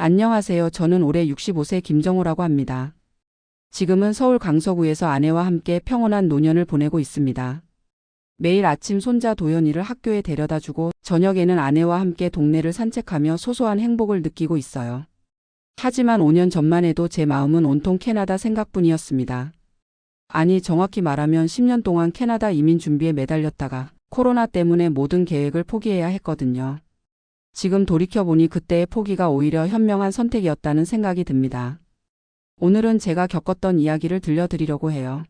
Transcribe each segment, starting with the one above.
안녕하세요. 저는 올해 65세 김정호라고 합니다. 지금은 서울 강서구에서 아내와 함께 평온한 노년을 보내고 있습니다. 매일 아침 손자 도연이를 학교에 데려다주고 저녁에는 아내와 함께 동네를 산책하며 소소한 행복을 느끼고 있어요. 하지만 5년 전만 해도 제 마음은 온통 캐나다 생각뿐이었습니다. 아니, 정확히 말하면 10년 동안 캐나다 이민 준비에 매달렸다가 코로나 때문에 모든 계획을 포기해야 했거든요. 지금 돌이켜보니 그때의 포기가 오히려 현명한 선택이었다는 생각이 듭니다. 오늘은 제가 겪었던 이야기를 들려드리려고 해요.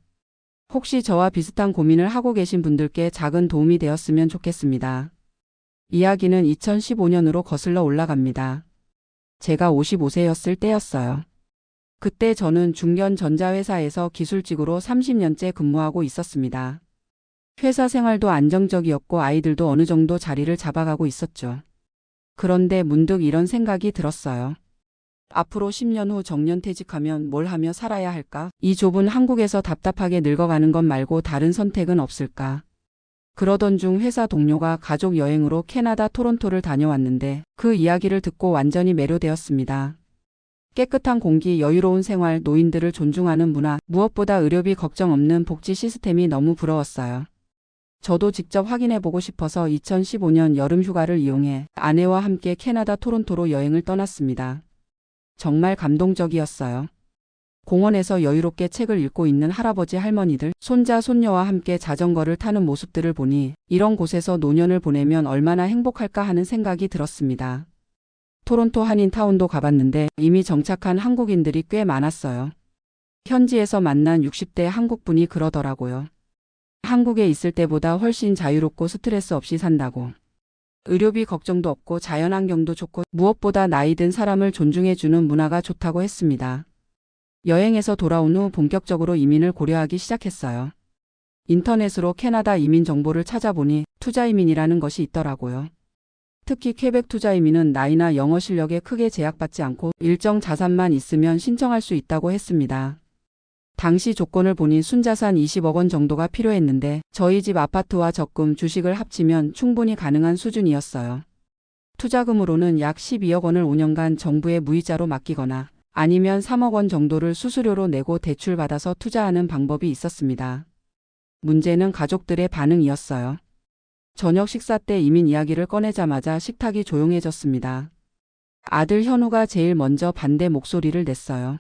혹시 저와 비슷한 고민을 하고 계신 분들께 작은 도움이 되었으면 좋겠습니다. 이야기는 2015년으로 거슬러 올라갑니다. 제가 55세였을 때였어요. 그때 저는 중견 전자회사에서 기술직으로 30년째 근무하고 있었습니다. 회사 생활도 안정적이었고 아이들도 어느 정도 자리를 잡아가고 있었죠. 그런데 문득 이런 생각이 들었어요. 앞으로 10년 후 정년퇴직하면 뭘 하며 살아야 할까? 이 좁은 한국에서 답답하게 늙어가는 것 말고 다른 선택은 없을까? 그러던 중 회사 동료가 가족 여행으로 캐나다 토론토를 다녀왔는데 그 이야기를 듣고 완전히 매료되었습니다. 깨끗한 공기, 여유로운 생활, 노인들을 존중하는 문화, 무엇보다 의료비 걱정 없는 복지 시스템이 너무 부러웠어요. 저도 직접 확인해보고 싶어서 2015년 여름 휴가를 이용해 아내와 함께 캐나다 토론토로 여행을 떠났습니다. 정말 감동적이었어요. 공원에서 여유롭게 책을 읽고 있는 할아버지 할머니들, 손자 손녀와 함께 자전거를 타는 모습들을 보니 이런 곳에서 노년을 보내면 얼마나 행복할까 하는 생각이 들었습니다. 토론토 한인타운도 가봤는데 이미 정착한 한국인들이 꽤 많았어요. 현지에서 만난 60대 한국분이 그러더라고요. 한국에 있을 때보다 훨씬 자유롭고 스트레스 없이 산다고. 의료비 걱정도 없고 자연환경도 좋고 무엇보다 나이 든 사람을 존중해주는 문화가 좋다고 했습니다. 여행에서 돌아온 후 본격적으로 이민을 고려하기 시작했어요. 인터넷으로 캐나다 이민 정보를 찾아보니 투자이민이라는 것이 있더라고요. 특히 퀘벡 투자이민은 나이나 영어 실력에 크게 제약받지 않고 일정 자산만 있으면 신청할 수 있다고 했습니다. 당시 조건을 보니 순자산 20억 원 정도가 필요했는데 저희 집 아파트와 적금, 주식을 합치면 충분히 가능한 수준이었어요. 투자금으로는 약 12억 원을 5년간 정부에 무이자로 맡기거나 아니면 3억 원 정도를 수수료로 내고 대출받아서 투자하는 방법이 있었습니다. 문제는 가족들의 반응이었어요. 저녁 식사 때 이민 이야기를 꺼내자마자 식탁이 조용해졌습니다. 아들 현우가 제일 먼저 반대 목소리를 냈어요.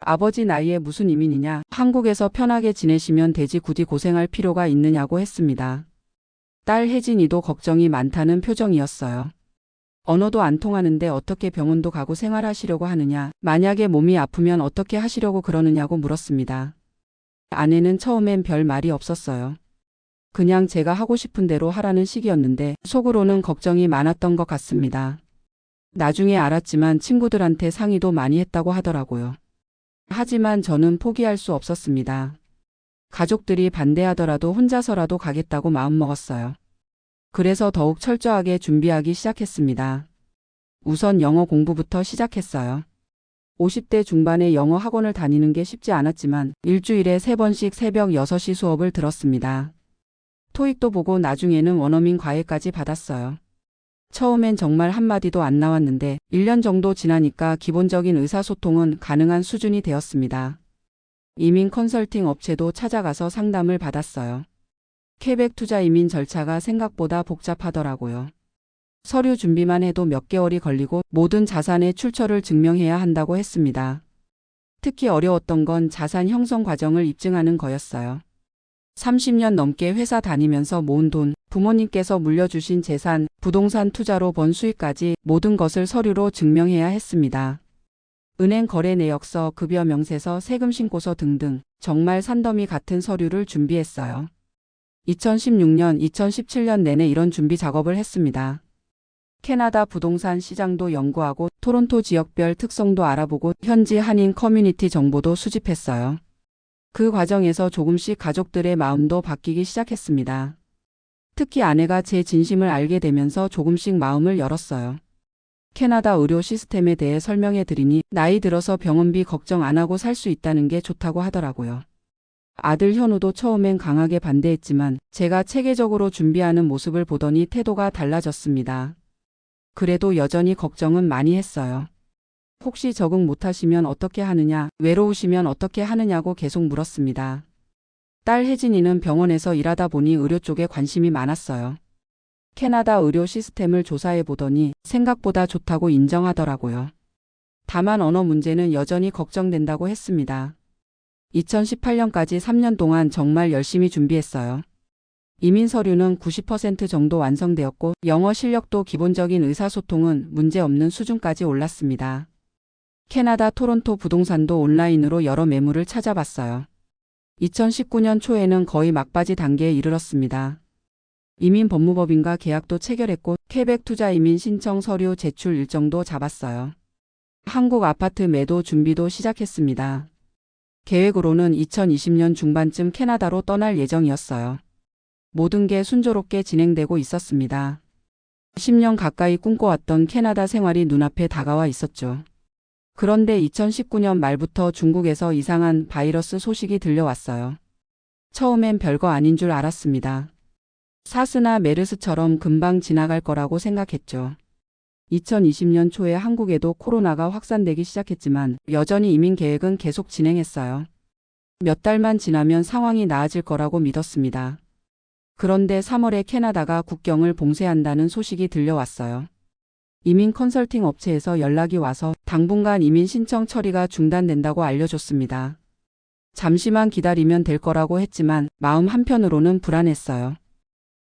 아버지 나이에 무슨 이민이냐, 한국에서 편하게 지내시면 되지 굳이 고생할 필요가 있느냐고 했습니다. 딸 혜진이도 걱정이 많다는 표정이었어요. 언어도 안 통하는데 어떻게 병원도 가고 생활하시려고 하느냐, 만약에 몸이 아프면 어떻게 하시려고 그러느냐고 물었습니다. 아내는 처음엔 별 말이 없었어요. 그냥 제가 하고 싶은 대로 하라는 식이었는데 속으로는 걱정이 많았던 것 같습니다. 나중에 알았지만 친구들한테 상의도 많이 했다고 하더라고요. 하지만 저는 포기할 수 없었습니다. 가족들이 반대하더라도 혼자서라도 가겠다고 마음먹었어요. 그래서 더욱 철저하게 준비하기 시작했습니다. 우선 영어 공부부터 시작했어요. 50대 중반에 영어 학원을 다니는 게 쉽지 않았지만 일주일에 3번씩 새벽 6시 수업을 들었습니다. 토익도 보고 나중에는 원어민 과외까지 받았어요. 처음엔 정말 한마디도 안 나왔는데 1년 정도 지나니까 기본적인 의사소통은 가능한 수준이 되었습니다. 이민 컨설팅 업체도 찾아가서 상담을 받았어요. 퀘벡 투자 이민 절차가 생각보다 복잡하더라고요. 서류 준비만 해도 몇 개월이 걸리고 모든 자산의 출처를 증명해야 한다고 했습니다. 특히 어려웠던 건 자산 형성 과정을 입증하는 거였어요. 30년 넘게 회사 다니면서 모은 돈, 부모님께서 물려주신 재산, 부동산 투자로 번 수익까지 모든 것을 서류로 증명해야 했습니다. 은행 거래 내역서, 급여 명세서, 세금 신고서 등등 정말 산더미 같은 서류를 준비했어요. 2016년, 2017년 내내 이런 준비 작업을 했습니다. 캐나다 부동산 시장도 연구하고 토론토 지역별 특성도 알아보고 현지 한인 커뮤니티 정보도 수집했어요. 그 과정에서 조금씩 가족들의 마음도 바뀌기 시작했습니다. 특히 아내가 제 진심을 알게 되면서 조금씩 마음을 열었어요. 캐나다 의료 시스템에 대해 설명해 드리니 나이 들어서 병원비 걱정 안 하고 살 수 있다는 게 좋다고 하더라고요. 아들 현우도 처음엔 강하게 반대했지만 제가 체계적으로 준비하는 모습을 보더니 태도가 달라졌습니다. 그래도 여전히 걱정은 많이 했어요. 혹시 적응 못하시면 어떻게 하느냐, 외로우시면 어떻게 하느냐고 계속 물었습니다. 딸 혜진이는 병원에서 일하다 보니 의료 쪽에 관심이 많았어요. 캐나다 의료 시스템을 조사해 보더니 생각보다 좋다고 인정하더라고요. 다만 언어 문제는 여전히 걱정된다고 했습니다. 2018년까지 3년 동안 정말 열심히 준비했어요. 이민 서류는 90% 정도 완성되었고 영어 실력도 기본적인 의사소통은 문제없는 수준까지 올랐습니다. 캐나다 토론토 부동산도 온라인으로 여러 매물을 찾아봤어요. 2019년 초에는 거의 막바지 단계에 이르렀습니다. 이민 법무법인과 계약도 체결했고 퀘벡 투자 이민 신청 서류 제출 일정도 잡았어요. 한국 아파트 매도 준비도 시작했습니다. 계획으로는 2020년 중반쯤 캐나다로 떠날 예정이었어요. 모든 게 순조롭게 진행되고 있었습니다. 10년 가까이 꿈꿔왔던 캐나다 생활이 눈앞에 다가와 있었죠. 그런데 2019년 말부터 중국에서 이상한 바이러스 소식이 들려왔어요. 처음엔 별거 아닌 줄 알았습니다. 사스나 메르스처럼 금방 지나갈 거라고 생각했죠. 2020년 초에 한국에도 코로나가 확산되기 시작했지만 여전히 이민 계획은 계속 진행했어요. 몇 달만 지나면 상황이 나아질 거라고 믿었습니다. 그런데 3월에 캐나다가 국경을 봉쇄한다는 소식이 들려왔어요. 이민 컨설팅 업체에서 연락이 와서 당분간 이민 신청 처리가 중단된다고 알려줬습니다. 잠시만 기다리면 될 거라고 했지만 마음 한편으로는 불안했어요.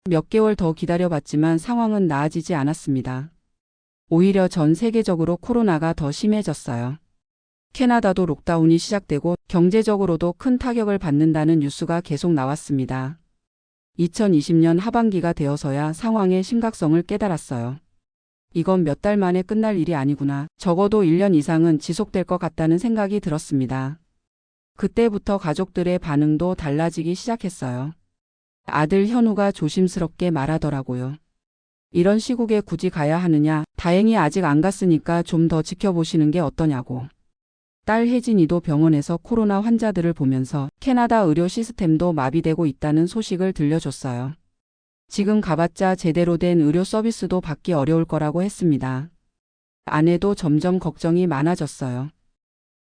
몇 개월 더 기다려봤지만 상황은 나아지지 않았습니다. 오히려 전 세계적으로 코로나가 더 심해졌어요. 캐나다도 록다운이 시작되고 경제적으로도 큰 타격을 받는다는 뉴스가 계속 나왔습니다. 2020년 하반기가 되어서야 상황의 심각성을 깨달았어요. 이건 몇 달 만에 끝날 일이 아니구나. 적어도 1년 이상은 지속될 것 같다는 생각이 들었습니다. 그때부터 가족들의 반응도 달라지기 시작했어요. 아들 현우가 조심스럽게 말하더라고요. 이런 시국에 굳이 가야 하느냐, 다행히 아직 안 갔으니까 좀 더 지켜보시는 게 어떠냐고. 딸 혜진이도 병원에서 코로나 환자들을 보면서 캐나다 의료 시스템도 마비되고 있다는 소식을 들려줬어요. 지금 가봤자 제대로 된 의료 서비스도 받기 어려울 거라고 했습니다. 아내도 점점 걱정이 많아졌어요.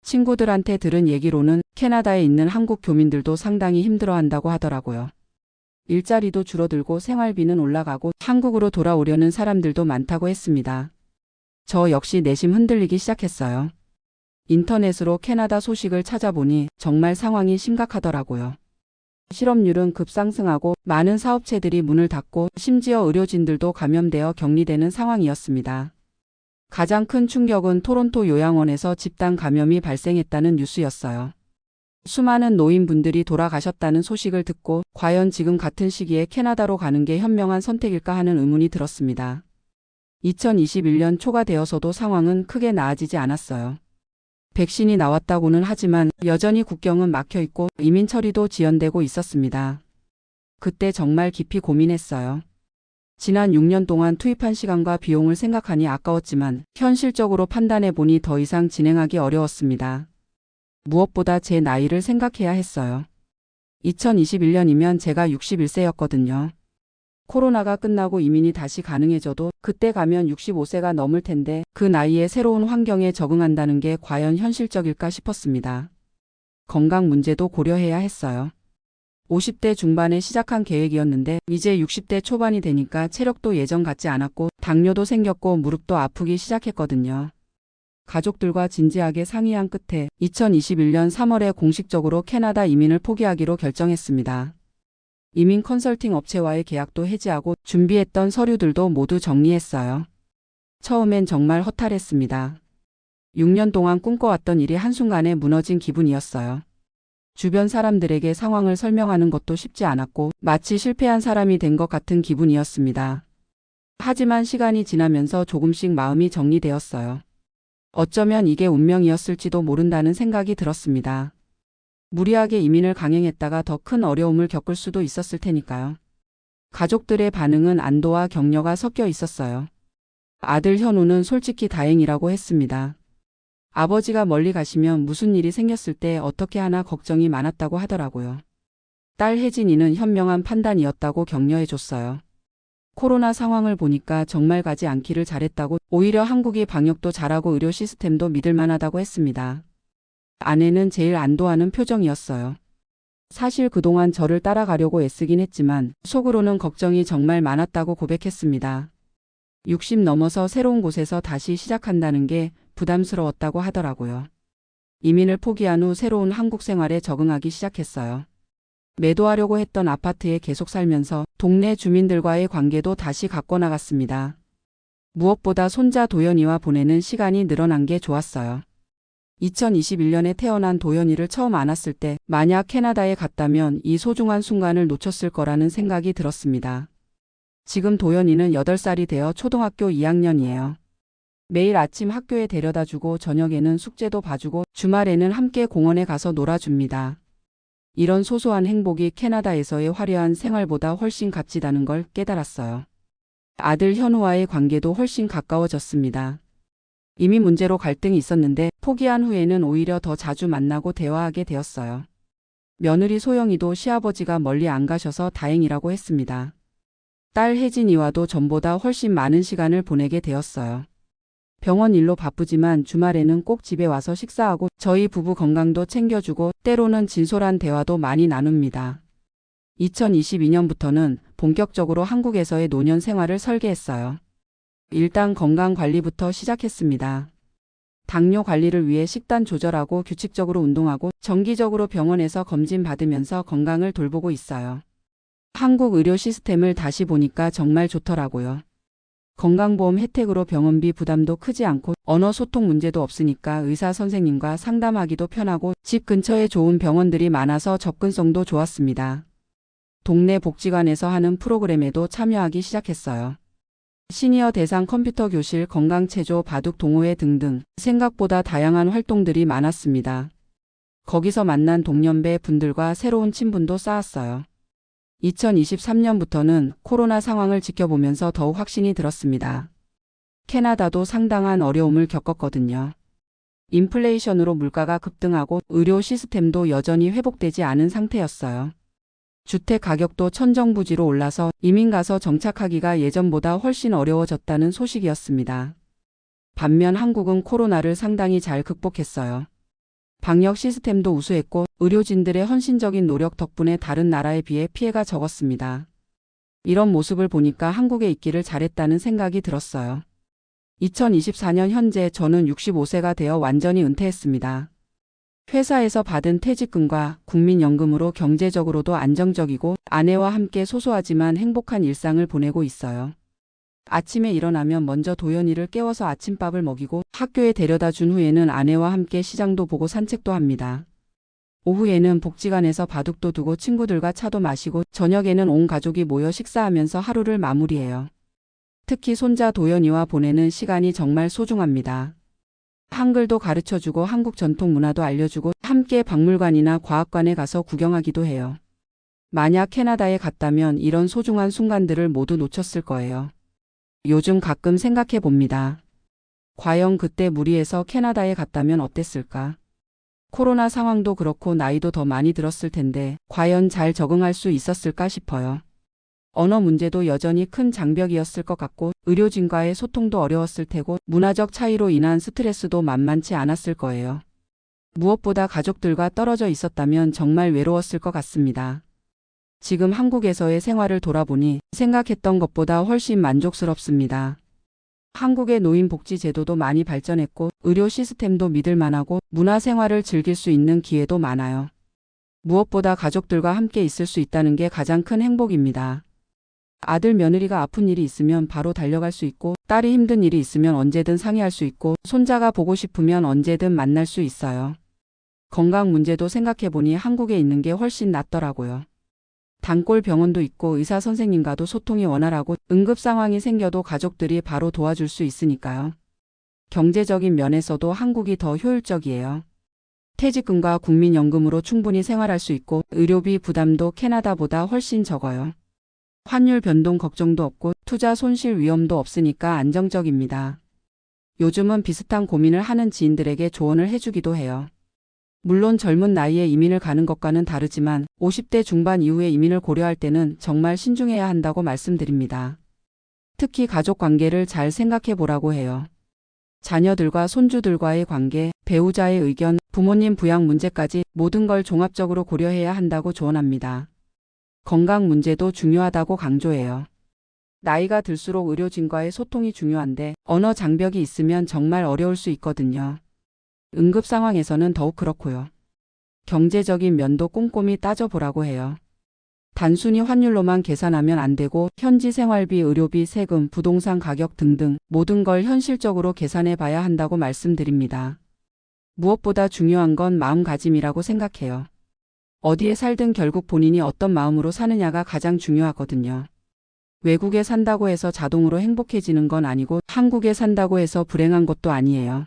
친구들한테 들은 얘기로는 캐나다에 있는 한국 교민들도 상당히 힘들어한다고 하더라고요. 일자리도 줄어들고 생활비는 올라가고 한국으로 돌아오려는 사람들도 많다고 했습니다. 저 역시 내심 흔들리기 시작했어요. 인터넷으로 캐나다 소식을 찾아보니 정말 상황이 심각하더라고요. 실업률은 급상승하고 많은 사업체들이 문을 닫고 심지어 의료진들도 감염되어 격리되는 상황이었습니다. 가장 큰 충격은 토론토 요양원에서 집단 감염이 발생했다는 뉴스였어요. 수많은 노인분들이 돌아가셨다는 소식을 듣고 과연 지금 같은 시기에 캐나다로 가는 게 현명한 선택일까 하는 의문이 들었습니다. 2021년 초가 되어서도 상황은 크게 나아지지 않았어요. 백신이 나왔다고는 하지만 여전히 국경은 막혀 있고 이민 처리도 지연되고 있었습니다. 그때 정말 깊이 고민했어요. 지난 6년 동안 투입한 시간과 비용을 생각하니 아까웠지만 현실적으로 판단해 보니 더 이상 진행하기 어려웠습니다. 무엇보다 제 나이를 생각해야 했어요. 2021년이면 제가 61세였거든요. 코로나가 끝나고 이민이 다시 가능해져도 그때 가면 65세가 넘을 텐데 그 나이에 새로운 환경에 적응한다는 게 과연 현실적일까 싶었습니다. 건강 문제도 고려해야 했어요. 50대 중반에 시작한 계획이었는데 이제 60대 초반이 되니까 체력도 예전 같지 않았고 당뇨도 생겼고 무릎도 아프기 시작했거든요. 가족들과 진지하게 상의한 끝에 2021년 3월에 공식적으로 캐나다 이민을 포기하기로 결정했습니다. 이민 컨설팅 업체와의 계약도 해지하고 준비했던 서류들도 모두 정리했어요. 처음엔 정말 허탈했습니다. 6년 동안 꿈꿔왔던 일이 한순간에 무너진 기분이었어요. 주변 사람들에게 상황을 설명하는 것도 쉽지 않았고 마치 실패한 사람이 된 것 같은 기분이었습니다. 하지만 시간이 지나면서 조금씩 마음이 정리되었어요. 어쩌면 이게 운명이었을지도 모른다는 생각이 들었습니다. 무리하게 이민을 강행했다가 더 큰 어려움을 겪을 수도 있었을 테니까요. 가족들의 반응은 안도와 격려가 섞여 있었어요. 아들 현우는 솔직히 다행이라고 했습니다. 아버지가 멀리 가시면 무슨 일이 생겼을 때 어떻게 하나 걱정이 많았다고 하더라고요. 딸 혜진이는 현명한 판단이었다고 격려해줬어요. 코로나 상황을 보니까 정말 가지 않기를 잘했다고, 오히려 한국이 방역도 잘하고 의료 시스템도 믿을 만하다고 했습니다. 아내는 제일 안도하는 표정이었어요. 사실 그동안 저를 따라가려고 애쓰긴 했지만 속으로는 걱정이 정말 많았다고 고백했습니다. 60 넘어서 새로운 곳에서 다시 시작한다는 게 부담스러웠다고 하더라고요. 이민을 포기한 후 새로운 한국 생활에 적응하기 시작했어요. 매도하려고 했던 아파트에 계속 살면서 동네 주민들과의 관계도 다시 가꿔나갔습니다. 무엇보다 손자 도연이와 보내는 시간이 늘어난 게 좋았어요. 2021년에 태어난 도연이를 처음 안았을 때 만약 캐나다에 갔다면 이 소중한 순간을 놓쳤을 거라는 생각이 들었습니다. 지금 도연이는 8살이 되어 초등학교 2학년이에요. 매일 아침 학교에 데려다주고 저녁에는 숙제도 봐주고 주말에는 함께 공원에 가서 놀아줍니다. 이런 소소한 행복이 캐나다에서의 화려한 생활보다 훨씬 값지다는 걸 깨달았어요. 아들 현우와의 관계도 훨씬 가까워졌습니다. 이미 문제로 갈등이 있었는데 포기한 후에는 오히려 더 자주 만나고 대화하게 되었어요. 며느리 소영이도 시아버지가 멀리 안 가셔서 다행이라고 했습니다. 딸 혜진이와도 전보다 훨씬 많은 시간을 보내게 되었어요. 병원 일로 바쁘지만 주말에는 꼭 집에 와서 식사하고 저희 부부 건강도 챙겨주고 때로는 진솔한 대화도 많이 나눕니다. 2022년부터는 본격적으로 한국에서의 노년 생활을 설계했어요. 일단 건강 관리부터 시작했습니다. 당뇨 관리를 위해 식단 조절하고 규칙적으로 운동하고 정기적으로 병원에서 검진 받으면서 건강을 돌보고 있어요. 한국 의료 시스템을 다시 보니까 정말 좋더라고요. 건강보험 혜택으로 병원비 부담도 크지 않고 언어 소통 문제도 없으니까 의사 선생님과 상담하기도 편하고 집 근처에 좋은 병원들이 많아서 접근성도 좋았습니다. 동네 복지관에서 하는 프로그램에도 참여하기 시작했어요. 시니어 대상 컴퓨터 교실, 건강체조, 바둑 동호회 등등 생각보다 다양한 활동들이 많았습니다. 거기서 만난 동년배 분들과 새로운 친분도 쌓았어요. 2023년부터는 코로나 상황을 지켜보면서 더욱 확신이 들었습니다. 캐나다도 상당한 어려움을 겪었거든요. 인플레이션으로 물가가 급등하고 의료 시스템도 여전히 회복되지 않은 상태였어요. 주택 가격도 천정부지로 올라서 이민 가서 정착하기가 예전보다 훨씬 어려워졌다는 소식이었습니다. 반면 한국은 코로나를 상당히 잘 극복했어요. 방역 시스템도 우수했고 의료진들의 헌신적인 노력 덕분에 다른 나라에 비해 피해가 적었습니다. 이런 모습을 보니까 한국에 있기를 잘했다는 생각이 들었어요. 2024년 현재 저는 65세가 되어 완전히 은퇴했습니다. 회사에서 받은 퇴직금과 국민연금으로 경제적으로도 안정적이고 아내와 함께 소소하지만 행복한 일상을 보내고 있어요. 아침에 일어나면 먼저 도연이를 깨워서 아침밥을 먹이고 학교에 데려다 준 후에는 아내와 함께 시장도 보고 산책도 합니다. 오후에는 복지관에서 바둑도 두고 친구들과 차도 마시고 저녁에는 온 가족이 모여 식사하면서 하루를 마무리해요. 특히 손자 도연이와 보내는 시간이 정말 소중합니다. 한글도 가르쳐주고 한국 전통 문화도 알려주고 함께 박물관이나 과학관에 가서 구경하기도 해요. 만약 캐나다에 갔다면 이런 소중한 순간들을 모두 놓쳤을 거예요. 요즘 가끔 생각해 봅니다. 과연 그때 무리해서 캐나다에 갔다면 어땠을까? 코로나 상황도 그렇고 나이도 더 많이 들었을 텐데 과연 잘 적응할 수 있었을까 싶어요. 언어 문제도 여전히 큰 장벽이었을 것 같고 의료진과의 소통도 어려웠을 테고 문화적 차이로 인한 스트레스도 만만치 않았을 거예요. 무엇보다 가족들과 떨어져 있었다면 정말 외로웠을 것 같습니다. 지금 한국에서의 생활을 돌아보니 생각했던 것보다 훨씬 만족스럽습니다. 한국의 노인복지 제도도 많이 발전했고 의료 시스템도 믿을 만하고 문화생활을 즐길 수 있는 기회도 많아요. 무엇보다 가족들과 함께 있을 수 있다는 게 가장 큰 행복입니다. 아들 며느리가 아픈 일이 있으면 바로 달려갈 수 있고 딸이 힘든 일이 있으면 언제든 상의할 수 있고 손자가 보고 싶으면 언제든 만날 수 있어요. 건강 문제도 생각해보니 한국에 있는 게 훨씬 낫더라고요. 단골 병원도 있고 의사 선생님과도 소통이 원활하고 응급 상황이 생겨도 가족들이 바로 도와줄 수 있으니까요. 경제적인 면에서도 한국이 더 효율적이에요. 퇴직금과 국민연금으로 충분히 생활할 수 있고 의료비 부담도 캐나다보다 훨씬 적어요. 환율 변동 걱정도 없고 투자 손실 위험도 없으니까 안정적입니다. 요즘은 비슷한 고민을 하는 지인들에게 조언을 해주기도 해요. 물론 젊은 나이에 이민을 가는 것과는 다르지만 50대 중반 이후에 이민을 고려할 때는 정말 신중해야 한다고 말씀드립니다. 특히 가족 관계를 잘 생각해 보라고 해요. 자녀들과 손주들과의 관계, 배우자의 의견, 부모님 부양 문제까지 모든 걸 종합적으로 고려해야 한다고 조언합니다. 건강 문제도 중요하다고 강조해요. 나이가 들수록 의료진과의 소통이 중요한데 언어 장벽이 있으면 정말 어려울 수 있거든요. 응급 상황에서는 더욱 그렇고요. 경제적인 면도 꼼꼼히 따져보라고 해요. 단순히 환율로만 계산하면 안 되고 현지 생활비, 의료비, 세금, 부동산 가격 등등 모든 걸 현실적으로 계산해 봐야 한다고 말씀드립니다. 무엇보다 중요한 건 마음가짐이라고 생각해요. 어디에 살든 결국 본인이 어떤 마음으로 사느냐가 가장 중요하거든요. 외국에 산다고 해서 자동으로 행복해지는 건 아니고 한국에 산다고 해서 불행한 것도 아니에요.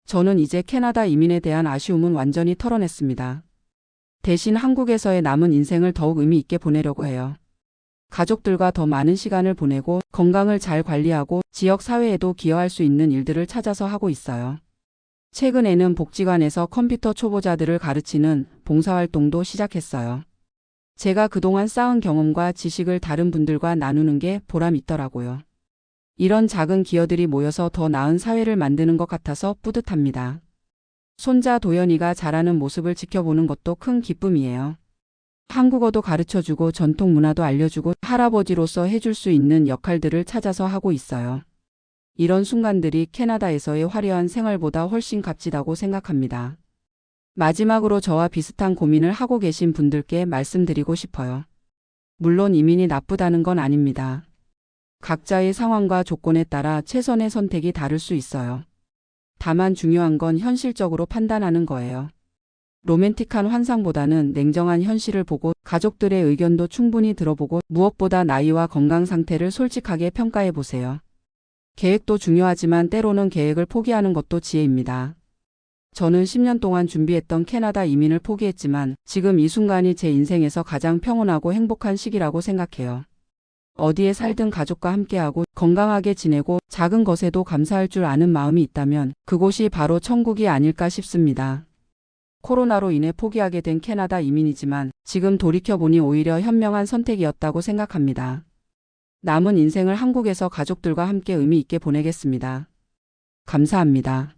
저는 이제 캐나다 이민에 대한 아쉬움은 완전히 털어냈습니다. 대신 한국에서의 남은 인생을 더욱 의미 있게 보내려고 해요. 가족들과 더 많은 시간을 보내고 건강을 잘 관리하고 지역 사회에도 기여할 수 있는 일들을 찾아서 하고 있어요. 최근에는 복지관에서 컴퓨터 초보자들을 가르치는 봉사활동도 시작했어요. 제가 그동안 쌓은 경험과 지식을 다른 분들과 나누는 게 보람 있더라고요. 이런 작은 기여들이 모여서 더 나은 사회를 만드는 것 같아서 뿌듯합니다. 손자 도연이가 자라는 모습을 지켜보는 것도 큰 기쁨이에요. 한국어도 가르쳐주고 전통 문화도 알려주고 할아버지로서 해줄 수 있는 역할들을 찾아서 하고 있어요. 이런 순간들이 캐나다에서의 화려한 생활보다 훨씬 값지다고 생각합니다. 마지막으로 저와 비슷한 고민을 하고 계신 분들께 말씀드리고 싶어요. 물론 이민이 나쁘다는 건 아닙니다. 각자의 상황과 조건에 따라 최선의 선택이 다를 수 있어요. 다만 중요한 건 현실적으로 판단하는 거예요. 로맨틱한 환상보다는 냉정한 현실을 보고 가족들의 의견도 충분히 들어보고 무엇보다 나이와 건강 상태를 솔직하게 평가해 보세요. 계획도 중요하지만 때로는 계획을 포기하는 것도 지혜입니다. 저는 10년 동안 준비했던 캐나다 이민을 포기했지만 지금 이 순간이 제 인생에서 가장 평온하고 행복한 시기라고 생각해요. 어디에 살든 가족과 함께하고 건강하게 지내고 작은 것에도 감사할 줄 아는 마음이 있다면 그곳이 바로 천국이 아닐까 싶습니다. 코로나로 인해 포기하게 된 캐나다 이민이지만 지금 돌이켜보니 오히려 현명한 선택이었다고 생각합니다. 남은 인생을 한국에서 가족들과 함께 의미 있게 보내겠습니다. 감사합니다.